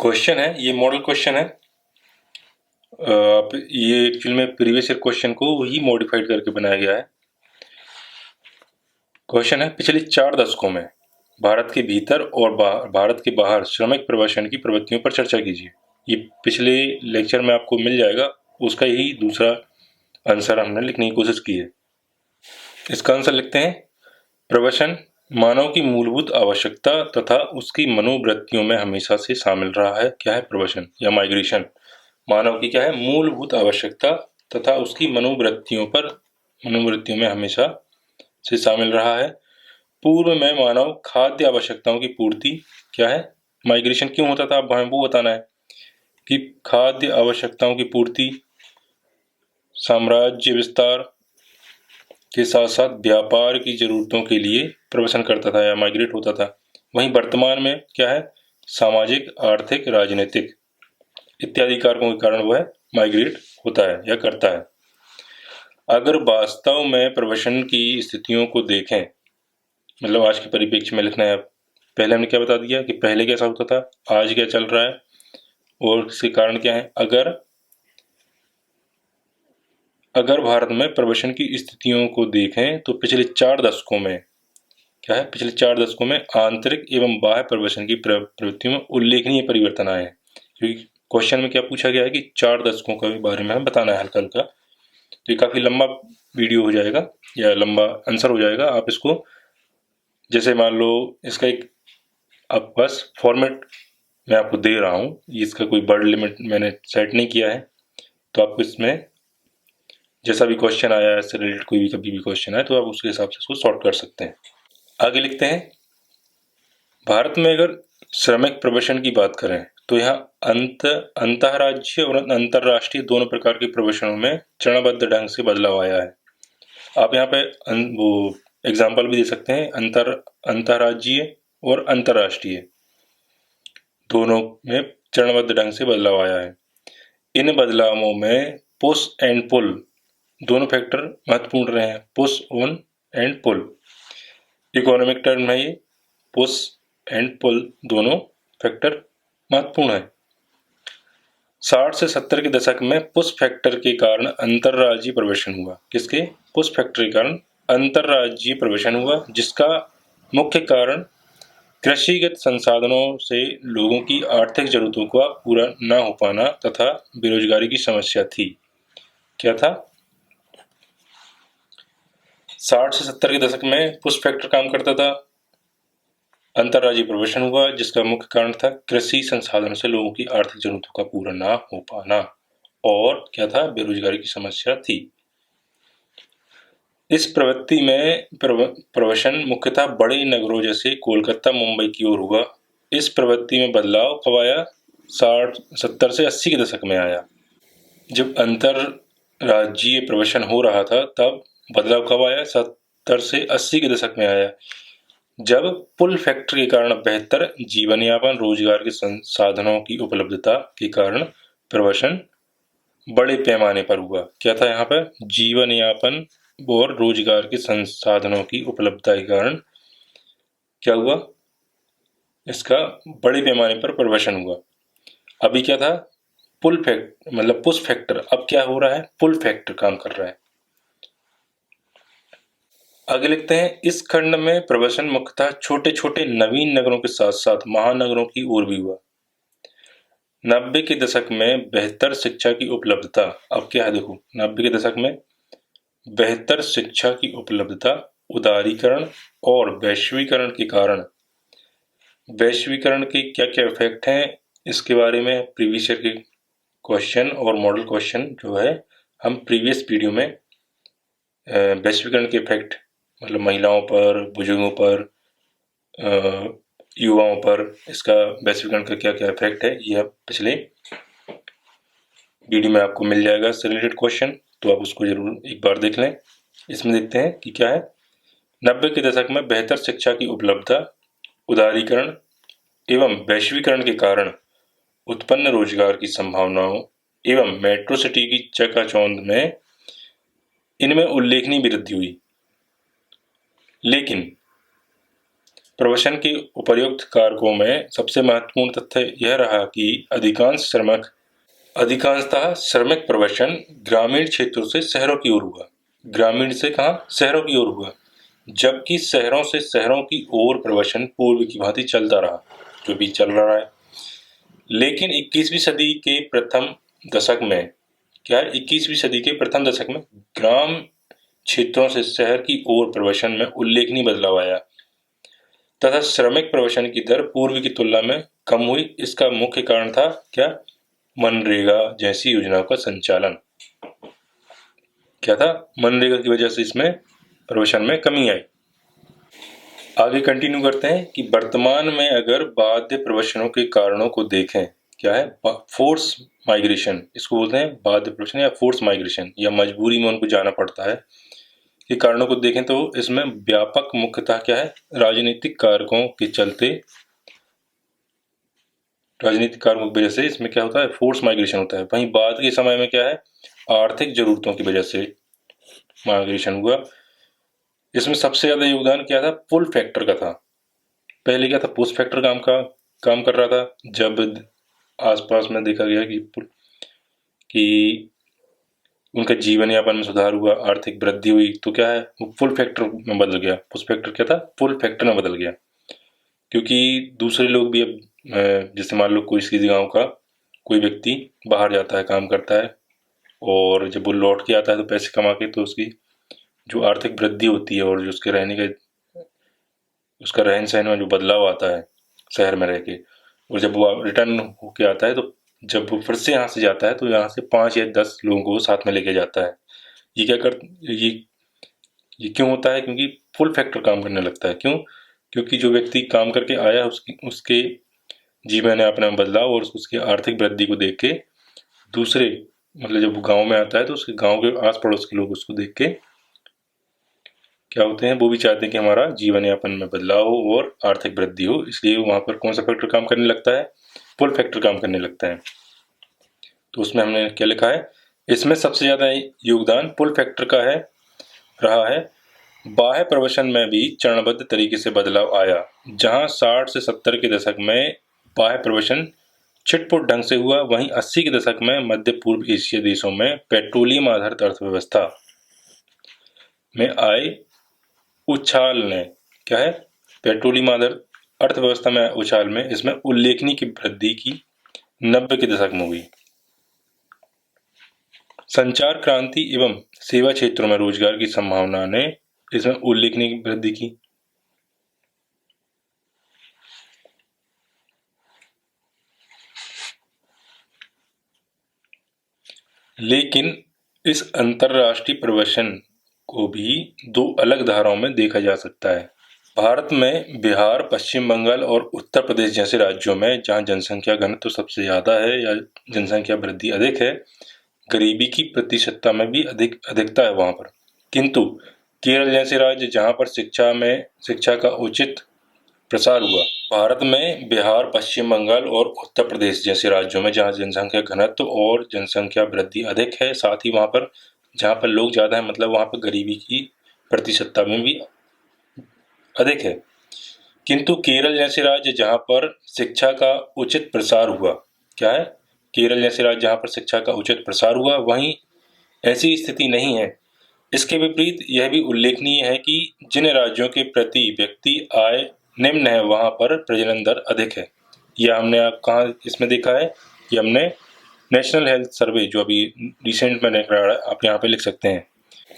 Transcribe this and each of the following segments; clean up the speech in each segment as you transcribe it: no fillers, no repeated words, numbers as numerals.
Question है, ये model question है। आप ये एक्चुअल में प्रीवियस ईयर क्वेश्चन को ही मॉडिफाइड करके बनाया गया है। क्वेश्चन है, पिछले 4 दशकों में भारत के भीतर और भारत के बाहर श्रमिक प्रवासन की प्रवृत्तियों पर चर्चा कीजिए। ये पिछले लेक्चर में आपको मिल जाएगा, उसका ही दूसरा आंसर हमने लिखने की कोशिश की है। इसका आंसर लिखते हैं, प्रवासन मानव की मूलभूत आवश्यकता तथा उसकी मनोवृत्तियों में हमेशा से शामिल रहा है। क्या है? प्रवासन या माइग्रेशन मानव की क्या है? मूलभूत आवश्यकता तथा उसकी मनोवृत्तियों में हमेशा से शामिल रहा है। पूर्व में मानव खाद्य आवश्यकताओं की पूर्ति क्या है? माइग्रेशन क्यों होता था, अब हमें वो बताना है कि खाद्य आवश्यकताओं की पूर्ति, साम्राज्य विस्तार के साथ साथ व्यापार की जरूरतों के लिए प्रवासन करता था या माइग्रेट होता था। वहीं वर्तमान में क्या है? सामाजिक, आर्थिक, राजनीतिक इत्यादि कारकों के कारण वह माइग्रेट होता है या करता है। अगर वास्तव में प्रवासन की स्थितियों को देखें, मतलब आज के परिप्रेक्ष्य में लिखना है। पहले हमने क्या बता दिया कि पहले कैसा होता था, आज क्या चल रहा है और इसके कारण क्या है। अगर भारत में प्रवासन की स्थितियों को देखें तो पिछले 4 दशकों में क्या है? पिछले 4 दशकों में आंतरिक एवं बाह्य प्रवासन की प्रवृत्तियों में उल्लेखनीय परिवर्तन आए हैं। क्योंकि क्वेश्चन में क्या पूछा गया है कि 4 दशकों के बारे में हमें बताना है हल्का हल्का, तो ये काफी लंबा वीडियो हो जाएगा या लंबा आंसर हो जाएगा। आप इसको जैसे मान लो, इसका एक आप बस फॉर्मेट मैं आपको दे रहा हूँ, इसका कोई वर्ड लिमिट मैंने सेट नहीं किया है, तो आपको इसमें जैसा भी क्वेश्चन आया है इससे रिलेटेड कोई भी कभी भी क्वेश्चन आए तो आप उसके हिसाब से इसको सॉर्ट कर सकते हैं। आगे लिखते हैं, भारत में अगर श्रमिक प्रवासन की बात करें तो यहाँ अंतर्राज्यीय और अंतर्राष्ट्रीय दोनों प्रकार के प्रवासनों में चरणबद्ध ढंग से बदलाव आया है। आप यहाँ पे वो एग्जाम्पल भी दे सकते हैं, अंतर्राज्यीय और अंतर्राष्ट्रीय दोनों में चरणबद्ध ढंग से बदलाव आया है। इन बदलावों में पुश एंड पुल दोनों फैक्टर महत्वपूर्ण रहे हैं। Push on and pull economic term है ये। पुश एंड पुल दोनों फैक्टर महत्वपूर्ण है। 60 से 70 के दशक में पुश फैक्टर के कारण अंतर्राज्यीय प्रवासन हुआ। किसके? पुश फैक्टर के कारण अंतर्राज्यीय प्रवासन हुआ, जिसका मुख्य कारण कृषिगत संसाधनों से लोगों की आर्थिक जरूरतों का पूरा न हो पाना तथा बेरोजगारी की समस्या थी। क्या था? 60 से 70 के दशक में पुश फैक्टर काम करता था, अंतर्राज्यीय प्रवासन हुआ, जिसका मुख्य कारण था कृषि संसाधनों से लोगों की आर्थिक जरूरतों का पूरा न हो पाना, और क्या था? बेरोजगारी की समस्या थी। इस प्रवृत्ति में प्रवासन मुख्यतः बड़े नगरों जैसे कोलकाता, मुंबई की ओर हुआ। इस प्रवृत्ति में बदलाव कब आया? 60, 70 से 80 के दशक में आया। जब अंतर्राज्यीय प्रवासन हो रहा था तब बदलाव कब आया? 70 से 80 के दशक में आया, जब पुल फैक्टर के कारण बेहतर जीवन यापन, रोजगार के संसाधनों की उपलब्धता के कारण प्रवासन बड़े पैमाने पर हुआ। क्या था यहाँ पर? जीवन यापन और रोजगार के संसाधनों की उपलब्धता के कारण क्या हुआ? इसका बड़े पैमाने पर प्रवासन हुआ। अभी क्या था? पुल फैक्टर मतलब पुश फैक्टर, अब क्या हो रहा है? पुल फैक्टर काम कर रहा है। आगे लिखते हैं, इस खंड में प्रवासन मुख्यतः छोटे छोटे नवीन नगरों के साथ साथ महानगरों की ओर भी हुआ। 90 के दशक में बेहतर शिक्षा की उपलब्धता, अब क्या है देखो, 90 के दशक में बेहतर शिक्षा की उपलब्धता, उदारीकरण और वैश्वीकरण के कारण, वैश्वीकरण के क्या क्या इफेक्ट हैं इसके बारे में प्रीवियस ईयर के क्वेश्चन और मॉडल क्वेश्चन जो है हम प्रीवियस वीडियो में वैश्वीकरण के इफेक्ट मतलब महिलाओं पर, बुजुर्गों पर, युवाओं पर इसका वैश्वीकरण का क्या क्या इफेक्ट है, यह पिछले वीडियो में आपको मिल जाएगा इससे रिलेटेड क्वेश्चन, तो आप उसको जरूर एक बार देख लें। इसमें देखते हैं कि क्या है। 90 के दशक में बेहतर शिक्षा की उपलब्धता, उदारीकरण एवं वैश्वीकरण के कारण उत्पन्न रोजगार की संभावनाओं एवं मेट्रो सिटी की चकाचौंध में इनमें उल्लेखनीय वृद्धि हुई। लेकिन प्रवसन के उपर्युक्त कारकों में सबसे महत्वपूर्ण तथ्य यह रहा कि अधिकांशतः श्रमिक प्रवसन ग्रामीण क्षेत्रों से शहरों की ओर हुआ। ग्रामीण से कहाँ? शहरों की ओर हुआ, जबकि शहरों से शहरों की ओर प्रवसन पूर्व की भांति चलता रहा, जो भी चल रहा है। लेकिन 21वीं सदी के प्रथम दशक में क्या है? 21वीं सदी के प्रथम दशक में ग्राम क्षेत्रों से शहर की ओर प्रवसन में उल्लेखनीय बदलाव आया तथा श्रमिक प्रवसन की दर पूर्व की तुलना में कम हुई। इसका मुख्य कारण था क्या? मनरेगा जैसी योजनाओं का संचालन। क्या था? मनरेगा की वजह से इसमें प्रवसन में कमी आई। आगे कंटिन्यू करते हैं कि वर्तमान में अगर बाध्य प्रवसनों के कारणों को देखें, क्या है? फोर्स माइग्रेशन, इसको बोलते हैं बाध्य प्रवसन या फोर्स माइग्रेशन, या मजबूरी में उनको जाना पड़ता है। के कारणों को देखें तो इसमें व्यापक मुख्यतः क्या है? राजनीतिक कारकों के चलते, राजनीतिक कारणों की वजह से इसमें क्या होता है? फोर्स माइग्रेशन होता है। वहीं बाद के समय में क्या है? आर्थिक जरूरतों की वजह से माइग्रेशन हुआ। इसमें सबसे ज्यादा योगदान क्या था? पुल फैक्टर का था। पहले क्या था? पुश फैक्टर काम कर रहा था। जब आसपास में देखा गया कि उनका जीवन यापन में सुधार हुआ, आर्थिक वृद्धि हुई, तो क्या है? वो पुल फैक्टर में बदल गया। पुश फैक्टर क्या था? पुल फैक्टर में बदल गया, क्योंकि दूसरे लोग भी अब जैसे मान लो किसी गांव का कोई व्यक्ति बाहर जाता है, काम करता है, और जब वो लौट के आता है तो पैसे कमा के, तो उसकी जो आर्थिक वृद्धि होती है और जो उसके रहने का, उसका रहन सहन में जो बदलाव आता है शहर में रह के, और जब वो रिटर्न होके आता है, तो जब वो फिर से यहाँ से जाता है तो यहाँ से 5 या 10 लोगों को साथ में लेके जाता है। ये क्या कर ये क्यों होता है? क्योंकि फुल फैक्टर काम करने लगता है। क्यों? क्योंकि जो व्यक्ति काम करके आया उसके जीवन यापन में बदलाव और उसकी आर्थिक वृद्धि को देख के दूसरे, मतलब जब वो गांव में आता है तो उसके गांव के आस पड़ोस के लोग उसको देख के क्या होते हैं? वो भी चाहते हैं कि हमारा जीवन यापन में बदलाव हो और आर्थिक वृद्धि हो। इसलिए वहां पर कौन सा फैक्टर काम करने लगता है? पुल फैक्टर काम करने लगता है। तो उसमें हमने क्या लिखा है? इसमें सबसे ज्यादा योगदान पुल फैक्टर का रहा है। बाह्य प्रवसन में भी चरणबद्ध तरीके से बदलाव आया। जहां 60 से 70 के दशक में बाह्य प्रवसन छिटपुट ढंग से हुआ, वहीं 80 के दशक में मध्य पूर्व एशिया देशों में पेट्रोलियम आधारित अर्थव्यवस्था में आए उछाल ने क्या है? पेट्रोलियम आधारित अर्थव्यवस्था में उछाल में इसमें उल्लेखनीय की वृद्धि की 90 के दशक में हुई। संचार क्रांति एवं सेवा क्षेत्रों में रोजगार की संभावना ने इसमें उल्लेखनीय वृद्धि की। लेकिन इस अंतरराष्ट्रीय प्रवसन को भी 2 अलग धाराओं में देखा जा सकता है। भारत में बिहार, पश्चिम बंगाल और उत्तर प्रदेश जैसे राज्यों में जहां जनसंख्या घनत्व सबसे ज्यादा है या जनसंख्या वृद्धि अधिक है, गरीबी की प्रतिशतता में भी अधिकता है वहां पर। किंतु केरल जैसे राज्य जहां पर शिक्षा का उचित प्रसार हुआ, भारत में बिहार, पश्चिम बंगाल और उत्तर प्रदेश जैसे राज्यों में जहां जनसंख्या घनत्व और जनसंख्या वृद्धि अधिक है, साथ ही वहां पर जहां पर लोग ज्यादा है, मतलब वहां पर गरीबी की प्रतिशतता में भी अधिक है। किंतु केरल जैसे राज्य जहां पर शिक्षा का उचित प्रसार हुआ, क्या है? केरल जैसे राज्य जहां पर शिक्षा का उचित प्रसार हुआ, वहीं ऐसी स्थिति नहीं है। इसके विपरीत यह भी उल्लेखनीय है कि जिन राज्यों के प्रति व्यक्ति आय निम्न है, वहां पर प्रजनन दर अधिक है। यह हमने आप कहाँ इसमें देखा है? कि हमने नेशनल हेल्थ सर्वे जो अभी रिसेंट में निकला है, आप यहाँ पे लिख सकते हैं।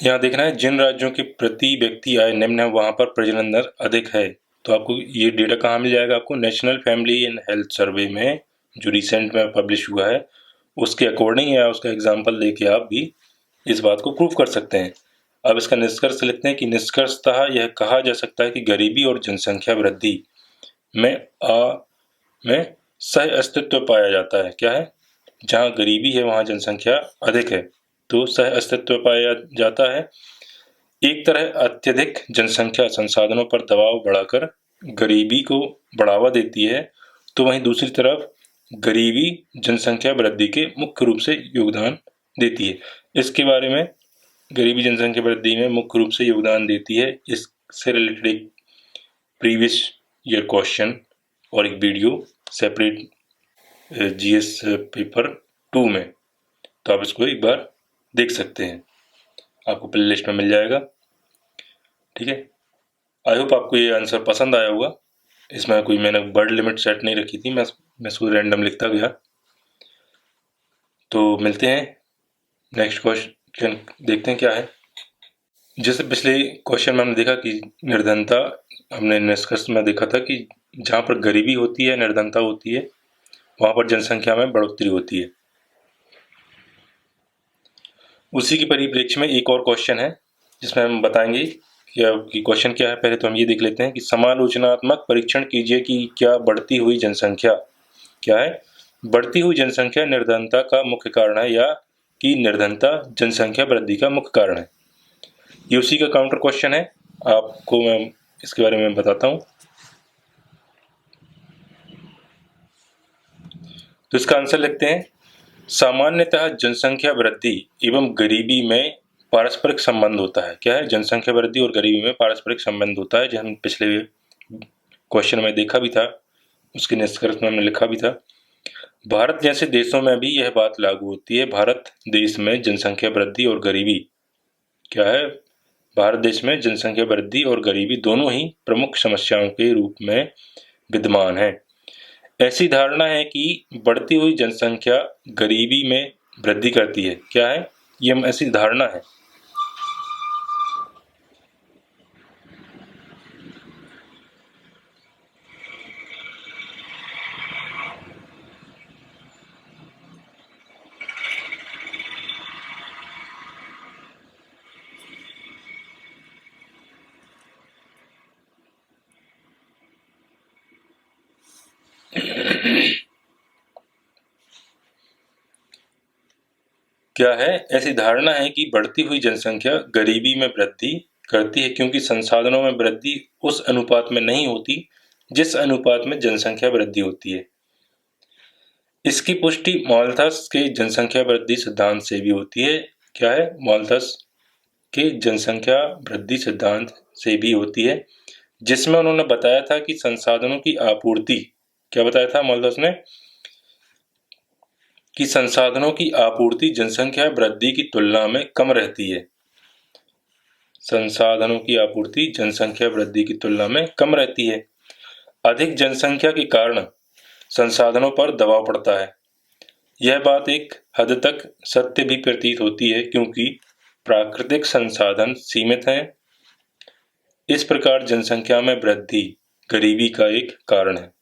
यहाँ देखना है जिन राज्यों के प्रति व्यक्ति आय निम्न है, वहां पर प्रजनन दर अधिक है। तो आपको ये डेटा कहाँ मिल जाएगा? आपको national family and health survey में, जो रिसेंट में पब्लिश हुआ है, उसके अकॉर्डिंग या उसका एग्जाम्पल लेके आप भी इस बात को प्रूव कर सकते हैं। अब इसका निष्कर्ष लिखते हैं कि निष्कर्षतः यह कहा जा सकता है कि गरीबी और जनसंख्या वृद्धि में सह अस्तित्व पाया जाता है। क्या है? जहां गरीबी है वहां जनसंख्या अधिक है, तो सह अस्तित्व पाया जाता है। एक तरह अत्यधिक जनसंख्या संसाधनों पर दबाव बढ़ाकर गरीबी को बढ़ावा देती है, तो वहीं दूसरी तरफ गरीबी जनसंख्या वृद्धि के मुख्य रूप से योगदान देती है। इसके बारे में गरीबी जनसंख्या वृद्धि में मुख्य रूप से योगदान देती है, इससे रिलेटेड एक प्रीवियस ईयर क्वेश्चन और एक वीडियो सेपरेट जीएस पेपर 2 में, तो आप इसको एक बार देख सकते हैं, आपको प्ले लिस्ट में मिल जाएगा। ठीक है, आई होप आपको ये आंसर पसंद आया होगा। इसमें कोई मैंने वर्ड लिमिट सेट नहीं रखी थी, मैं इसको रैंडम लिखता गया। तो मिलते हैं, नेक्स्ट क्वेश्चन देखते हैं क्या है। जैसे पिछले क्वेश्चन में हमने देखा कि निर्धनता, हमने निष्कर्ष में देखा था कि जहाँ पर गरीबी होती है, निर्धनता होती है, वहाँ पर जनसंख्या में बढ़ोतरी होती है। उसी के परिप्रेक्ष्य में एक और क्वेश्चन है जिसमें हम बताएंगे कि क्वेश्चन क्या है। पहले तो हम ये देख लेते हैं कि समालोचनात्मक परीक्षण कीजिए कि क्या बढ़ती हुई जनसंख्या, क्या है, बढ़ती हुई जनसंख्या निर्धनता का मुख्य कारण है या कि निर्धनता जनसंख्या वृद्धि का मुख्य कारण है। ये उसी का काउंटर क्वेश्चन है, आपको मैं इसके बारे में बताता हूँ। तो इसका आंसर लिखते हैं, सामान्यतः जनसंख्या वृद्धि एवं गरीबी में पारस्परिक संबंध होता है। क्या है, जनसंख्या वृद्धि और गरीबी में पारस्परिक संबंध होता है, जो हम पिछले क्वेश्चन में देखा भी था, उसके निष्कर्ष में हमने लिखा भी था। भारत जैसे देशों में भी यह बात लागू होती है। भारत देश में जनसंख्या वृद्धि और गरीबी, क्या है, भारत देश में जनसंख्या वृद्धि और गरीबी दोनों ही प्रमुख समस्याओं के रूप में विद्यमान है। ऐसी धारणा है कि बढ़ती हुई जनसंख्या गरीबी में वृद्धि करती है। क्या है, ये ऐसी धारणा है। क्या है, ऐसी धारणा है कि बढ़ती हुई जनसंख्या गरीबी में वृद्धि करती है क्योंकि संसाधनों में वृद्धि उस अनुपात में नहीं होती जिस अनुपात में जनसंख्या वृद्धि होती है। इसकी पुष्टि माल्थस के जनसंख्या वृद्धि सिद्धांत से भी होती है। क्या है, माल्थस के जनसंख्या वृद्धि सिद्धांत से भी होती है, जिसमें उन्होंने बताया था कि संसाधनों की आपूर्ति, क्या बताया था माल्थस ने, कि संसाधनों की आपूर्ति जनसंख्या वृद्धि की तुलना में कम रहती है। संसाधनों की आपूर्ति जनसंख्या वृद्धि की तुलना में कम रहती है। अधिक जनसंख्या के कारण संसाधनों पर दबाव पड़ता है। यह बात एक हद तक सत्य भी प्रतीत होती है क्योंकि प्राकृतिक संसाधन सीमित हैं। इस प्रकार जनसंख्या में वृद्धि गरीबी का एक कारण है।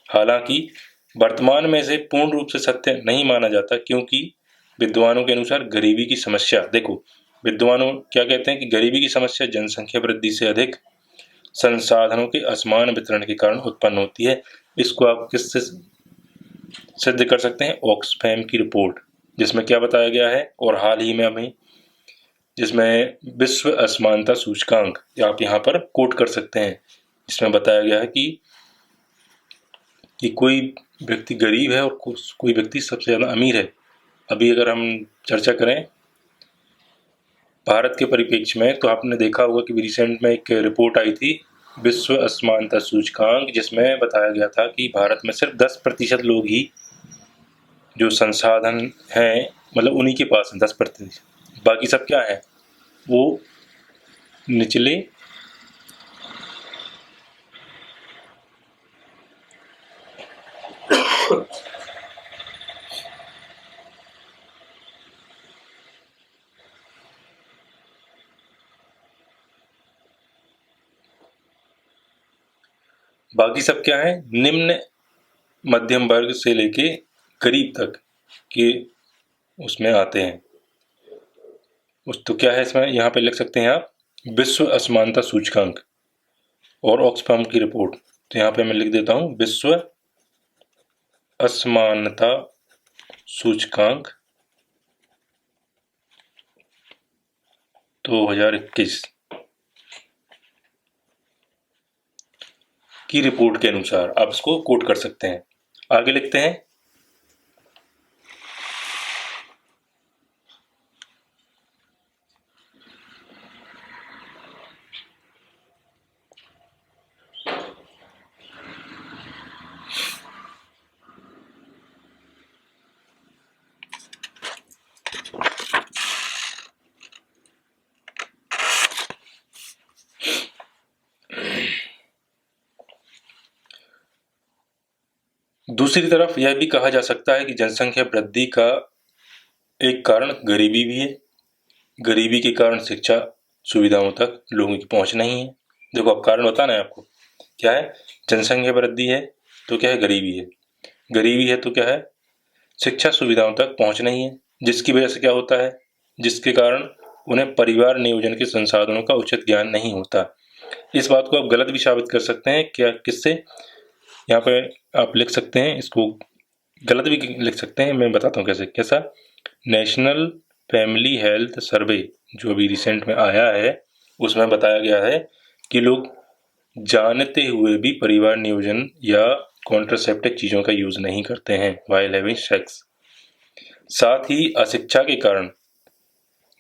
हालांकि वर्तमान में इसे पूर्ण रूप से सत्य नहीं माना जाता क्योंकि विद्वानों के अनुसार गरीबी की समस्या, देखो विद्वानों क्या कहते हैं कि गरीबी की समस्या जनसंख्या वृद्धि से अधिक संसाधनों के असमान वितरण के कारण उत्पन्न होती है। इसको आप किससे सिद्ध कर सकते हैं, ऑक्सफैम की रिपोर्ट, जिसमें क्या बताया गया है, और हाल ही में हमें जिसमें विश्व असमानता सूचकांक आप यहाँ पर कोट कर सकते हैं, जिसमें बताया गया है कि कोई व्यक्ति गरीब है और कोई व्यक्ति सबसे ज़्यादा अमीर है। अभी अगर हम चर्चा करें भारत के परिप्रेक्ष्य में, तो आपने देखा होगा कि रिसेंट में एक रिपोर्ट आई थी विश्व असमानता सूचकांक, जिसमें बताया गया था कि भारत में सिर्फ 10% लोग ही जो संसाधन हैं, मतलब उन्हीं के पास 10%, बाकी सब क्या है, वो निचले बाकी सब क्या है, निम्न मध्यम वर्ग से लेके गरीब तक के उसमें आते हैं। तो क्या है इसमें, यहाँ पे लिख सकते हैं आप विश्व असमानता सूचकांक और ऑक्सफैम की रिपोर्ट। तो यहाँ पे मैं लिख देता हूँ विश्व असमानता सूचकांक 2021 की रिपोर्ट के अनुसार आप इसको कोट कर सकते हैं। आगे लिखते हैं, दूसरी तरफ यह भी कहा जा सकता है कि जनसंख्या वृद्धि का एक कारण गरीबी भी है। गरीबी के कारण शिक्षा सुविधाओं तक लोगों की पहुंच नहीं है। देखो अब कारण बताना है आपको, क्या है? जनसंख्या वृद्धि है तो क्या है? गरीबी है। गरीबी है तो क्या है? शिक्षा सुविधाओं तक पहुंच नहीं है, जिसकी वजह से क्या होता है? जिसके कारण उन्हें परिवार नियोजन के संसाधनों का उचित ज्ञान नहीं होता। इस बात को आप गलत भी साबित कर सकते हैं। क्या? किससे? यहाँ पे आप लिख सकते हैं, इसको गलत भी लिख सकते हैं। मैं बताता हूँ कैसे। कैसा? नेशनल फैमिली हेल्थ सर्वे जो अभी रिसेंट में आया है, उसमें बताया गया है कि लोग जानते हुए भी परिवार नियोजन या कॉन्ट्रासेप्टिव चीज़ों का यूज नहीं करते हैं व्हाइल हैविंग सेक्स। साथ ही अशिक्षा के कारण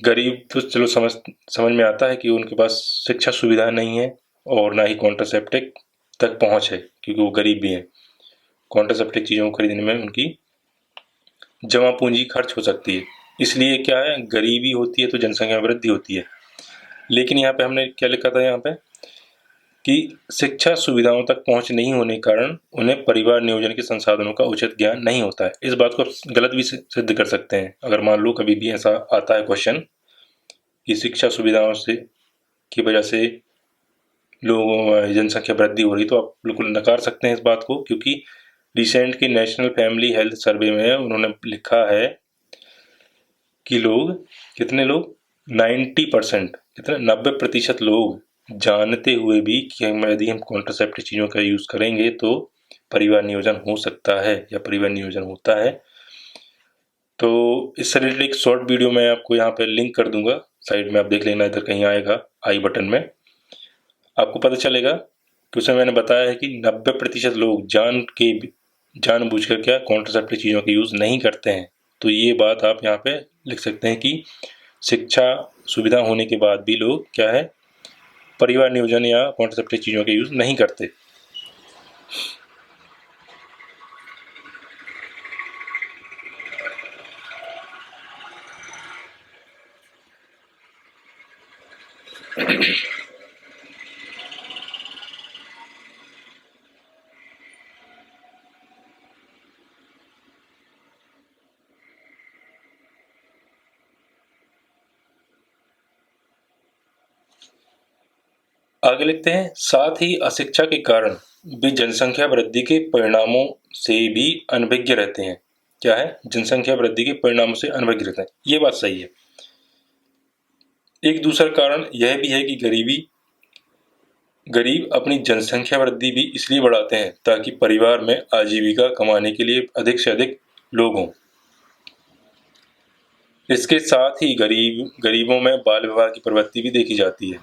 गरीब तो चलो समझ में आता है कि उनके पास शिक्षा सुविधा नहीं है और ना ही कॉन्ट्रासेप्टिव तक पहुंच है, क्योंकि वो गरीब भी हैं। कॉन्ट्रासेप्टिव चीज़ों को खरीदने में उनकी जमा पूंजी खर्च हो सकती है। इसलिए क्या है? गरीबी होती है तो जनसंख्या में वृद्धि होती है। लेकिन यहाँ पे हमने क्या लिखा था यहाँ पे कि शिक्षा सुविधाओं तक पहुंच नहीं होने के कारण उन्हें परिवार नियोजन के संसाधनों का उचित ज्ञान नहीं होता है। इस बात को आप गलत भी सिद्ध कर सकते हैं। अगर मान लो कभी भी ऐसा आता है क्वेश्चन कि शिक्षा सुविधाओं से की वजह से लोगों जनसंख्या वृद्धि हो रही, तो आप बिल्कुल नकार सकते हैं इस बात को, क्योंकि रिसेंट की नेशनल फैमिली हेल्थ सर्वे में उन्होंने लिखा है कि लोग, कितने लोग? 90%, कितने? 90% लोग जानते हुए भी कि यदि हम कॉन्ट्रासेप्टिव चीज़ों का यूज़ करेंगे तो परिवार नियोजन हो सकता है या परिवार नियोजन होता है। तो इससे रिलेटेड एक शॉर्ट वीडियो मैं आपको यहाँ पे लिंक कर दूंगा, साइड में आप देख लेना, इधर कहीं आएगा आई बटन में, आपको पता चलेगा कि उसमें मैंने बताया है कि 90% लोग जानबूझकर क्या कॉन्ट्रासेप्टिव चीज़ों का यूज़ नहीं करते हैं। तो ये बात आप यहाँ पे लिख सकते हैं कि शिक्षा सुविधा होने के बाद भी लोग क्या है? परिवार नियोजन या कॉन्ट्रासेप्टिव चीज़ों का यूज़ नहीं करते। आगे लिखते हैं, साथ ही अशिक्षा के कारण भी जनसंख्या वृद्धि के परिणामों से भी अनभिज्ञ रहते हैं। क्या है? जनसंख्या वृद्धि के परिणामों से अनभिज्ञ रहते हैं। ये बात सही है। एक दूसरा कारण यह भी है कि गरीब अपनी जनसंख्या वृद्धि भी इसलिए बढ़ाते हैं ताकि परिवार में आजीविका कमाने के लिए अधिक से अधिक लोग हों। इसके साथ ही गरीबों में बाल विवाह की प्रवृत्ति भी देखी जाती है।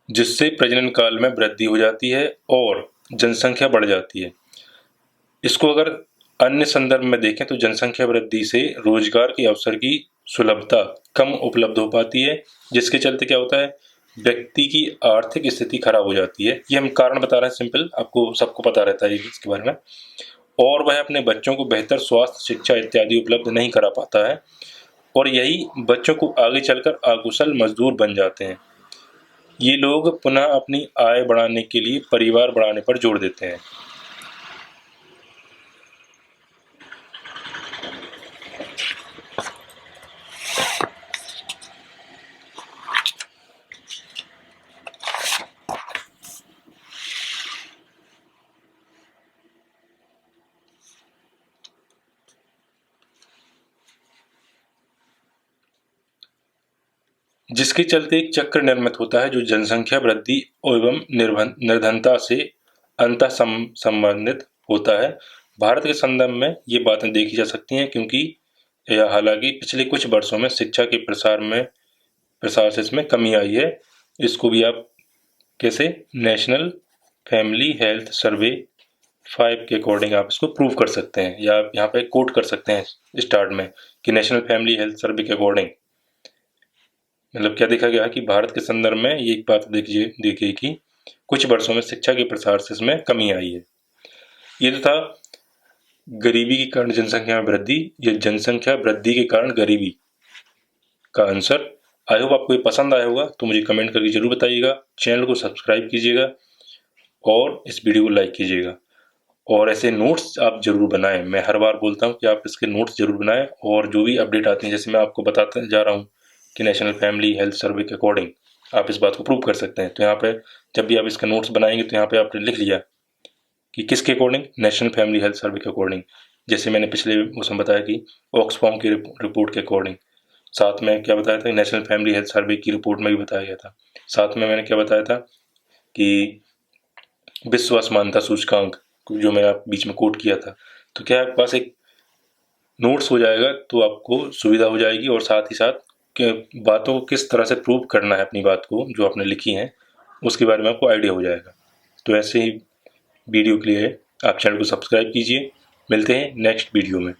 जिससे प्रजनन काल में वृद्धि हो जाती है और जनसंख्या बढ़ जाती है। इसको अगर अन्य संदर्भ में देखें तो जनसंख्या वृद्धि से रोजगार के अवसर की सुलभता कम उपलब्ध हो पाती है, जिसके चलते क्या होता है? व्यक्ति की आर्थिक स्थिति खराब हो जाती है। ये हम कारण बता रहे हैं, सिंपल, आपको सबको पता रहता है इसके बारे में। और वह अपने बच्चों को बेहतर स्वास्थ्य, शिक्षा इत्यादि उपलब्ध नहीं करा पाता है और यही बच्चों को आगे चलकर अकुशल मजदूर बन जाते हैं। ये लोग पुनः अपनी आय बढ़ाने के लिए परिवार बढ़ाने पर जोर देते हैं। जिसके चलते एक चक्र निर्मित होता है जो जनसंख्या वृद्धि एवं निर्धनता से अंतः संबंधित होता है। भारत के संदर्भ में ये बातें देखी जा सकती हैं, क्योंकि यह हालांकि पिछले कुछ वर्षों में शिक्षा के प्रसार से इसमें कमी आई है। इसको भी आप कैसे? नेशनल फैमिली हेल्थ सर्वे 5 के अकॉर्डिंग आप इसको प्रूव कर सकते हैं, या आप यहाँ पे कोट कर सकते हैं स्टार्ट में कि नेशनल फैमिली हेल्थ सर्वे के अकॉर्डिंग मतलब क्या देखा गया कि भारत के संदर्भ में ये एक बात देखिए कि कुछ वर्षों में शिक्षा के प्रसार से इसमें कमी आई है। ये तो था गरीबी के कारण जनसंख्या में वृद्धि या जनसंख्या वृद्धि के कारण गरीबी का आंसर। आई होप आपको ये पसंद आया होगा, तो मुझे कमेंट करके जरूर बताइएगा। चैनल को सब्सक्राइब कीजिएगा और इस वीडियो को लाइक कीजिएगा। और ऐसे नोट्स आप जरूर बनाएं। मैं हर बार बोलता हूं कि आप इसके नोट्स जरूर बनाएं, और जो भी अपडेट आती हैं, जैसे मैं आपको बताता जा रहा हूं कि नेशनल फैमिली हेल्थ सर्वे के अकॉर्डिंग आप इस बात को प्रूव कर सकते हैं। तो यहाँ पे जब भी आप इसका नोट्स बनाएंगे तो यहाँ पे आपने लिख लिया कि किसके according, national family health survey के अकॉर्डिंग। जैसे मैंने पिछले उसमें बताया कि ऑक्सफॉर्म की रिपोर्ट के अकॉर्डिंग। साथ में क्या बताया था, नेशनल फैमिली हेल्थ सर्वे की रिपोर्ट में भी बताया गया था। साथ में मैंने क्या बताया था कि विश्व असमानता सूचकांक, जो मैंने बीच में कोट किया था। तो क्या आपके पास एक नोट्स हो जाएगा तो आपको सुविधा हो जाएगी, और साथ ही साथ बातों को किस तरह से प्रूव करना है, अपनी बात को जो आपने लिखी है उसके बारे में आपको आइडिया हो जाएगा। तो ऐसे ही वीडियो के लिए आप चैनल को सब्सक्राइब कीजिए। मिलते हैं नेक्स्ट वीडियो में।